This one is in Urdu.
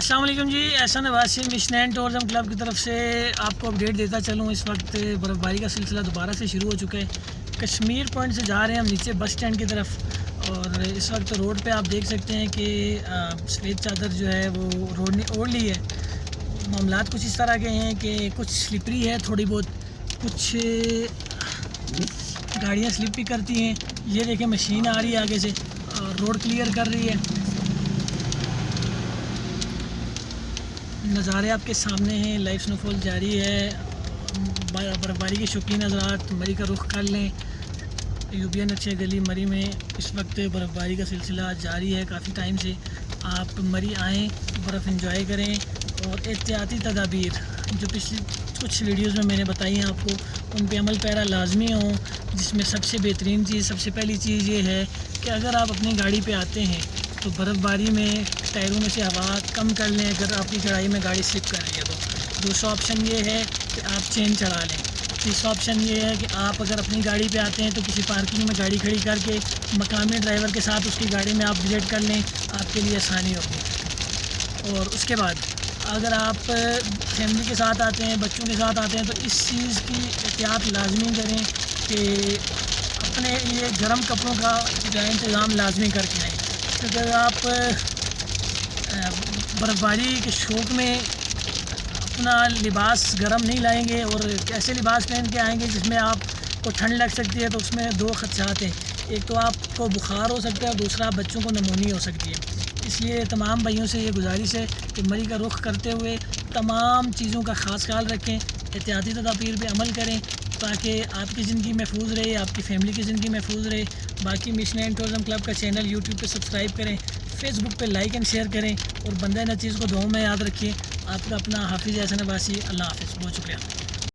السلام علیکم جی، احسان عباسی مشنین ٹورزم کلب کی طرف سے آپ کو اپڈیٹ دیتا چلوں۔ اس وقت برف باری کا سلسلہ دوبارہ سے شروع ہو چکا ہے۔ کشمیر پوائنٹ سے جا رہے ہیں ہم نیچے بس سٹینڈ کی طرف، اور اس وقت روڈ پہ آپ دیکھ سکتے ہیں کہ سفید چادر جو ہے وہ روڈ نے اوڑھ لی ہے۔ معاملات کچھ اس طرح کے ہیں کہ کچھ سلپری ہے تھوڑی بہت، کچھ گاڑیاں سلپ بھی کرتی ہیں۔ یہ دیکھیں مشین آ رہی ہے آگے سے اور روڈ کلیئر کر رہی ہے۔ نظارے آپ کے سامنے ہیں، لائیو سنو فال جاری ہے۔ برف باری کے شوقین حضرات مری کا رخ کر لیں۔ یوبین اچھے گلی مری میں اس وقت برف باری کا سلسلہ جاری ہے کافی ٹائم سے۔ آپ مری آئیں، برف انجوائے کریں، اور احتیاطی تدابیر جو پچھلی کچھ ویڈیوز میں نے بتائی ہیں آپ کو، ان پہ عمل پیرا لازمی ہوں۔ جس میں سب سے بہترین چیز، سب سے پہلی چیز یہ ہے کہ اگر آپ اپنی گاڑی پہ آتے ہیں تو برف باری میں ٹائروں میں سے ہوا کم کر لیں اگر آپ کی چڑھائی میں گاڑی سلپ کر رہی ہے تو۔ دوسرا آپشن یہ ہے کہ آپ چین چڑھا لیں۔ تیسرا آپشن یہ ہے کہ آپ اگر اپنی گاڑی پہ آتے ہیں تو کسی پارکنگ میں گاڑی کھڑی کر کے مقامی ڈرائیور کے ساتھ اس کی گاڑی میں آپ وزٹ کر لیں، آپ کے لیے آسانی ہوگی۔ اور اس کے بعد اگر آپ فیملی کے ساتھ آتے ہیں، بچوں کے ساتھ آتے ہیں، تو اس چیز کی احتیاط لازمی کریں کہ اپنے لیے گرم کپڑوں کا جو ہے انتظام لازمی کر کے آئیں، کیونکہ اگر آپ برف باری کے شوق میں اپنا لباس گرم نہیں لائیں گے اور ایسے لباس پہن کے آئیں گے جس میں آپ کو ٹھنڈ لگ سکتی ہے، تو اس میں دو خدشات ہیں۔ ایک تو آپ کو بخار ہو سکتا ہے اور دوسرا بچوں کو نمونیا ہو سکتی ہے۔ اس لیے تمام بھائیوں سے یہ گزارش ہے کہ مری کا رخ کرتے ہوئے تمام چیزوں کا خاص خیال رکھیں، احتیاطی تدابیر پہ عمل کریں تاکہ آپ کی زندگی محفوظ رہے، آپ کی فیملی کی زندگی محفوظ رہے۔ باقی مشنین ٹورزم کلب کا چینل یوٹیوب پہ سبسکرائب کریں، فیس بک پہ لائک اینڈ شیئر کریں، اور بندہ نہ چیز کو دعاؤں میں یاد رکھیں۔ آپ کا اپنا حافظ احسان عباسی۔ اللہ حافظ، بہت شکریہ۔